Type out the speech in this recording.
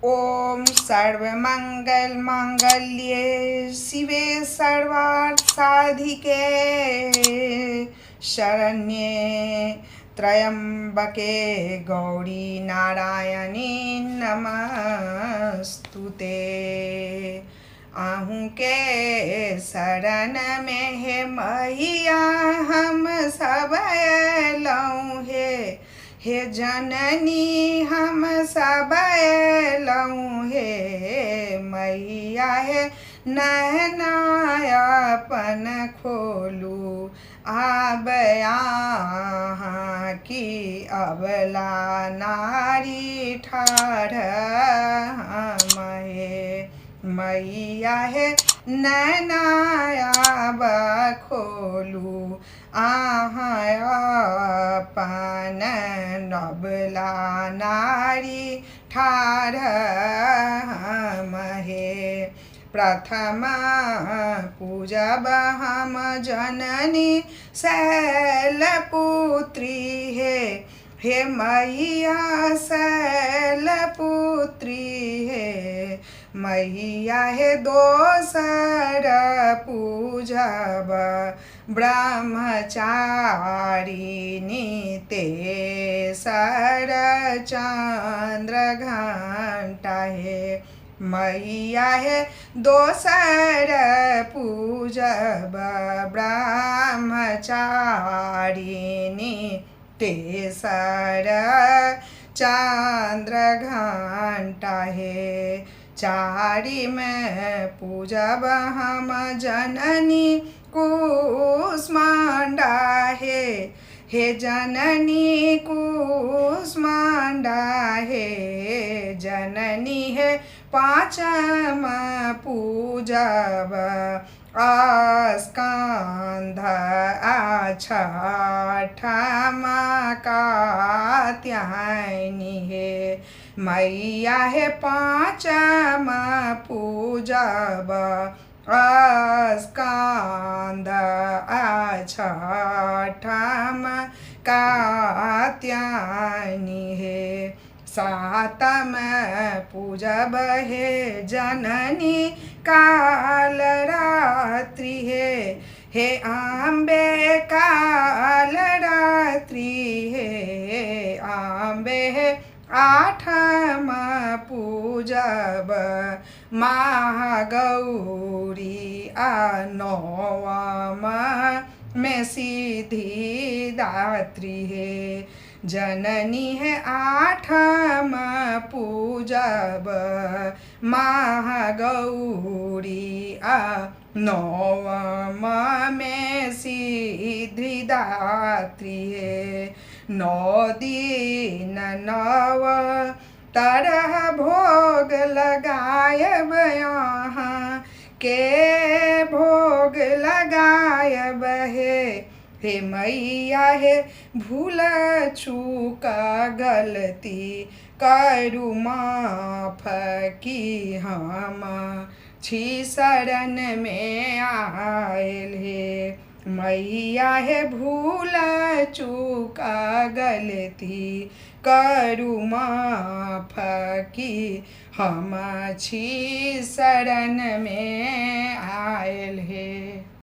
ओम सर्वमंगल मांगल्ये शिवे सर्वार्थ साधिके शरण्ये त्र्यंबके गौरी नारायणी नमस्तुते। आहू के शरण में है मैया हम सब लौं हे जननी हम सब लौं हे मैया हे नैनायापन खोलू आब यहाँ की अबला नारी ठाढ़ हम हे मैया हे नैनायाब खोलू आहाँ अपन नबला नारी ठाढ़ हम हे। प्रथम पूजब हम जननी शैलपुत्री हे मैया शैलपुत्री हे मैया हे दोसर पूजब ब्रह्मचारिणी तेसर चंद्र घंटा हे मैया हे दोसर पूजब ब्रह्मचारिणी तेसर चंद्र घंटा हे। चारी में पूजब हम जननी कुष्मांडा हे जननी कुष्मांडा हे जननी है पाँचम पूजब स्कंध छठम कात्यायनी हे मैया है पाँचम पूजब स्कंद छठम कात्यायनी हे। सातम पूजब हे जननी कालरात्रि हे अम्बे कालरात्रि हे अम्बे हे। आठम पूजब महागौरी नौम में सिद्धिदात्री हे जननी है आठम पूजब महागौरी नौम में सिद्धिदात्री है। 9 दिन 9 तरह भोग लगायब यहाँ के भोग लगायब हे मैया हे भूल चूक गलती करू माफ की हम छी शरण में आयल हे मैया हे भूल चूक गलती करू माफ की हम छी शरण में आयल हे।